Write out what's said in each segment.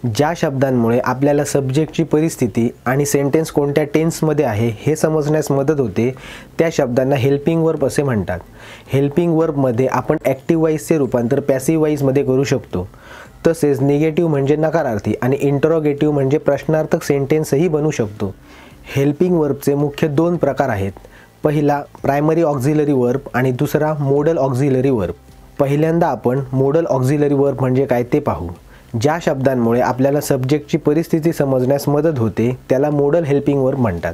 ज्या शब्दांमुळे आपल्याला सब्जेक्टची परिस्थिती आणि सेंटेन्स कोणत्या टेन्समध्ये आहे हे समजण्यास मदत होते त्या शब्दांना हेल्पिंग वर्ब असे म्हणतात। हेल्पिंग वर्बमध्ये आपण ॲक्टिव्ह वॉइसचे रूपांतर पॅसिव्ह वॉइसमध्ये करू शकतो। तसेच निगेटिव्ह म्हणजे नकारार्थी आणि इंटरोगेटिव्ह म्हणजे प्रश्नार्थक सेंटेन्सही बनू शकतो। हेल्पिंग वर्बचे मुख्य दोन प्रकार आहेत। पहिला प्रायमरी ऑक्झिलरी वर्ब आणि दुसरा मोडल ऑक्झिलरी वर्ब। पहिल्यांदा आपण मोडल ऑक्झिलरी वर्ब म्हणजे काय ते पाहू। ज्या शब्दांमुळे आपल्याला सब्जेक्टची परिस्थिती समजण्यास मदत होते त्याला मोडल हेल्पिंग वर्ब म्हणतात।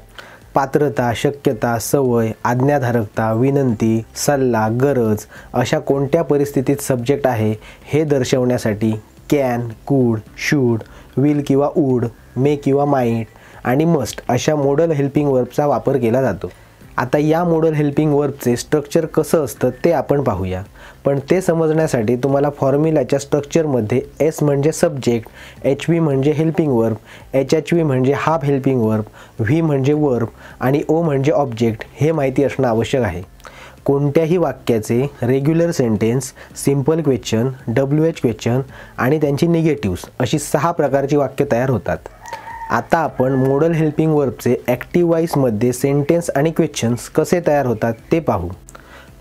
पात्रता, शक्यता, सवय, आज्ञाधारकता, विनंती, सल्ला, गरज अशा कोणत्या परिस्थितीत सब्जेक्ट आहे हे दर्शवण्यासाठी कॅन, कुड, शूड, विल किंवा वूड, मे किंवा माइट आणि मस्ट अशा मोडल हेल्पिंग वर्बचा वापर केला जातो। आता या मोडल हेल्पिंग वर्बचे स्ट्रक्चर कसं असतं ते आपण पाहूया, पण ते समजण्यासाठी तुम्हाला फॉर्म्युलाच्या स्ट्रक्चरमध्ये एस म्हणजे सब्जेक्ट, एच व्ही म्हणजे helping verb, H H V म्हणजे हाफ हेल्पिंग वर्ब, व्ही म्हणजे वर्ब आणि ओ म्हणजे ऑब्जेक्ट हे माहिती असणं आवश्यक आहे। कोणत्याही वाक्याचे regular sentence, simple question, WH question आणि त्यांची निगेटिव्ह्ज अशी 6 प्रकारची वाक्य तयार होतात। आता आपण मोडल हेल्पिंग वर्बचे ॲक्टिव्ह वॉइसमध्ये सेंटेन्स आणि क्वेश्चन्स कसे तयार होतात ते पाहू।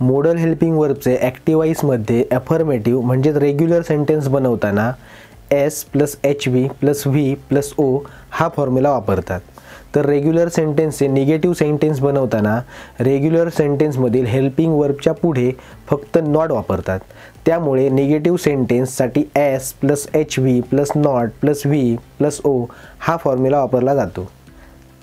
मोडल हेल्पिंग वर्बचे ॲक्टिव्ह वॉइसमध्ये अफर्मेटिव्ह म्हणजे रेग्युलर सेंटेन्स बनवताना S plus H V plus V plus O हा फॉर्म्युला वापरतात। तर रेग्युलर सेंटेन्सचे निगेटिव्ह सेंटेन्स बनवताना रेग्युलर सेंटेन्समधील हेल्पिंग वर्बच्या पुढे फक्त नॉट वापरतात। त्यामुळे निगेटिव्ह सेंटेन्ससाठी S plus H V plus not plus V plus O हा फॉर्म्युला वापरला जातो।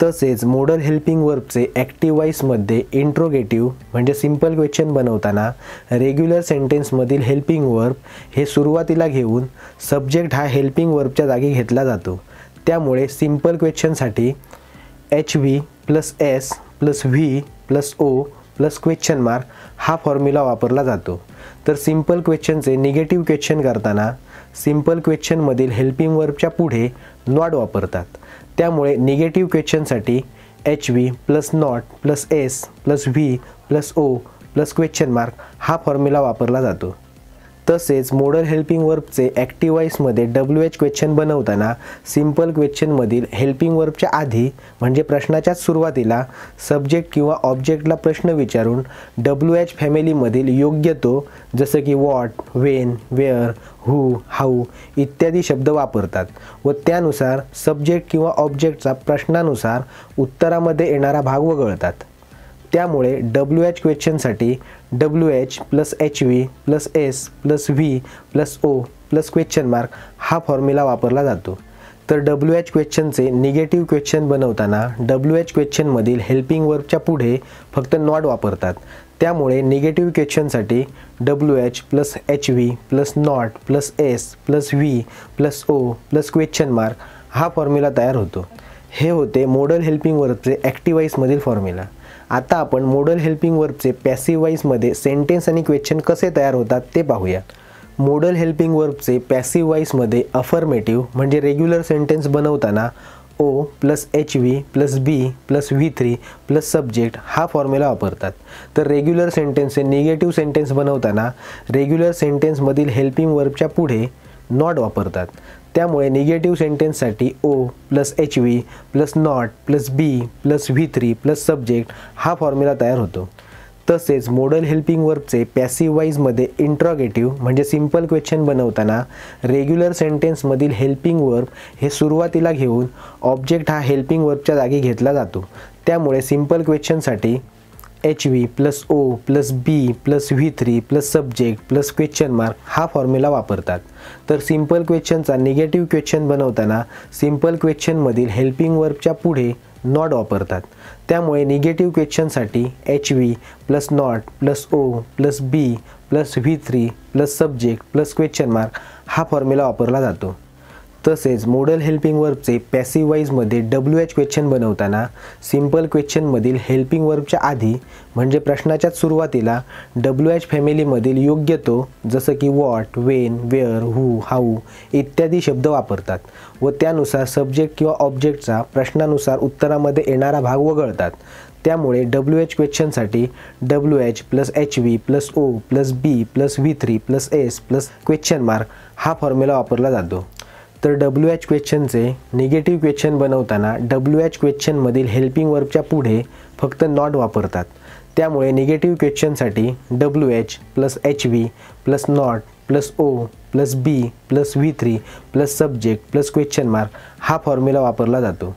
तसेच मोडल हेल्पिंग वर्बचे ॲक्टिव्ह वॉइसमध्ये इंट्रोगेटिव्ह म्हणजे सिंपल क्वेश्चन बनवताना रेग्युलर सेंटेन्समधील हेल्पिंग वर्ब हे सुरुवातीला घेऊन सब्जेक्ट हा हेल्पिंग वर्बच्या जागी घेतला जातो। त्यामुळे सिंपल क्वेश्चनसाठी H V plus S plus V plus O plus question mark हा फॉर्म्युला वापरला जातो। तर सिंपल क्वेश्चनचे निगेटिव्ह क्वेश्चन करताना सिंपल क्वेश्चनमधील हेल्पिंग वर्बच्या पुढे नॉट वापरतात। त्यामुळे निगेटिव्ह क्वेश्चनसाठी H V plus not plus S plus V plus O plus question mark हा फॉर्म्युला वापरला जातो। तसेच मोडल हेल्पिंग वर्बचे ॲक्टिव्ह वॉइसमध्ये WH क्वेश्चन बनवताना सिंपल क्वेश्चनमधील हेल्पिंग वर्बच्या आधी म्हणजे प्रश्नाच्याच सुरुवातीला सब्जेक्ट किंवा ऑब्जेक्टला प्रश्न विचारून WH फॅमिलीमधील योग्य तो जसं की what, when, where, who, how इत्यादी शब्द वापरतात व त्यानुसार सब्जेक्ट किंवा ऑब्जेक्टचा प्रश्नानुसार उत्तरामध्ये येणारा भाग वगळतात। त्यामुळे WH क्वेश्चनसाठी WH plus H V plus S plus V plus O plus question mark हा फॉर्म्युला वापरला जातो। तर WH क्वेश्चनचे निगेटिव्ह क्वेश्चन बनवताना WH क्वेश्चनमधील हेल्पिंग वर्बच्या पुढे फक्त नॉट वापरतात। त्यामुळे निगेटिव्ह क्वेश्चनसाठी WH plus H V plus not plus S plus V plus O plus question mark हा फॉर्म्युला तयार होतो। हे होते मोडल हेल्पिंग वर्बचे ॲक्टिव्ह वॉइसमधील फॉर्म्युला। आता आपण मोडल हेल्पिंग वर्बचे पॅसिव्ह वॉइसमध्ये सेंटेन्स आणि क्वेश्चन कसे तयार होतात ते पाहूया। मोडल हेल्पिंग वर्बचे पॅसिव्ह वॉइसमध्ये अफर्मेटिव्ह म्हणजे रेग्युलर सेंटेन्स बनवताना O plus H V plus B plus V three plus subject हा फॉर्म्युला वापरतात। तर रेग्युलर सेंटेन्सचे निगेटिव्ह सेंटेन्स बनवताना रेग्युलर सेंटेन्समधील हेल्पिंग वर्बच्या पुढे नॉट वापरतात। त्यामुळे निगेटिव्ह सेंटेन्ससाठी O plus H V plus not plus B plus V three plus subject हा फॉर्म्युला तयार होतो। तसेच मोडल हेल्पिंग वर्बचे पॅसिव्ह वॉइसमध्ये इंट्रोगेटिव्ह म्हणजे सिंपल क्वेश्चन बनवताना रेग्युलर सेंटेन्समधील हेल्पिंग वर्ब हे सुरुवातीला घेऊन ऑब्जेक्ट हा हेल्पिंग वर्बच्या जागी घेतला जातो। त्यामुळे सिंपल क्वेश्चनसाठी H V plus O plus B plus V three plus subject plus question mark हा फॉर्म्युला वापरतात। तर सिंपल क्वेश्चनचा निगेटिव्ह क्वेश्चन बनवताना सिंपल क्वेश्चनमधील हेल्पिंग वर्बच्या पुढे नॉट वापरतात। त्यामुळे निगेटिव्ह क्वेश्चनसाठी H V plus not plus O plus B plus V three plus subject plus question mark हा फॉर्म्युला वापरला जातो। तसेच मोडल हेल्पिंग वर्बचे पॅसिव्ह वॉइसमध्ये WH क्वेश्चन बनवताना सिंपल क्वेश्चनमधील हेल्पिंग वर्बच्या आधी म्हणजे प्रश्नाच्याच सुरुवातीला WH फॅमिलीमधील योग्य तो जसं की what, when, where, who, how इत्यादी शब्द वापरतात व त्यानुसार सब्जेक्ट किंवा ऑब्जेक्टचा प्रश्नानुसार उत्तरामध्ये येणारा भाग वगळतात। त्यामुळे WH क्वेश्चनसाठी WH plus H V plus O plus B plus V three plus S plus question mark हा फॉर्म्युला वापरला जातो। तर WH क्वेश्चनचे निगेटिव्ह क्वेश्चन बनवताना WH क्वेश्चनमधील हेल्पिंग वर्बच्या पुढे फक्त नॉट वापरतात. त्यामुळे निगेटिव्ह क्वेश्चनसाठी WH plus HV plus not plus O plus B plus V3 plus subject plus question mark हा फॉर्म्युला वापरला जातो.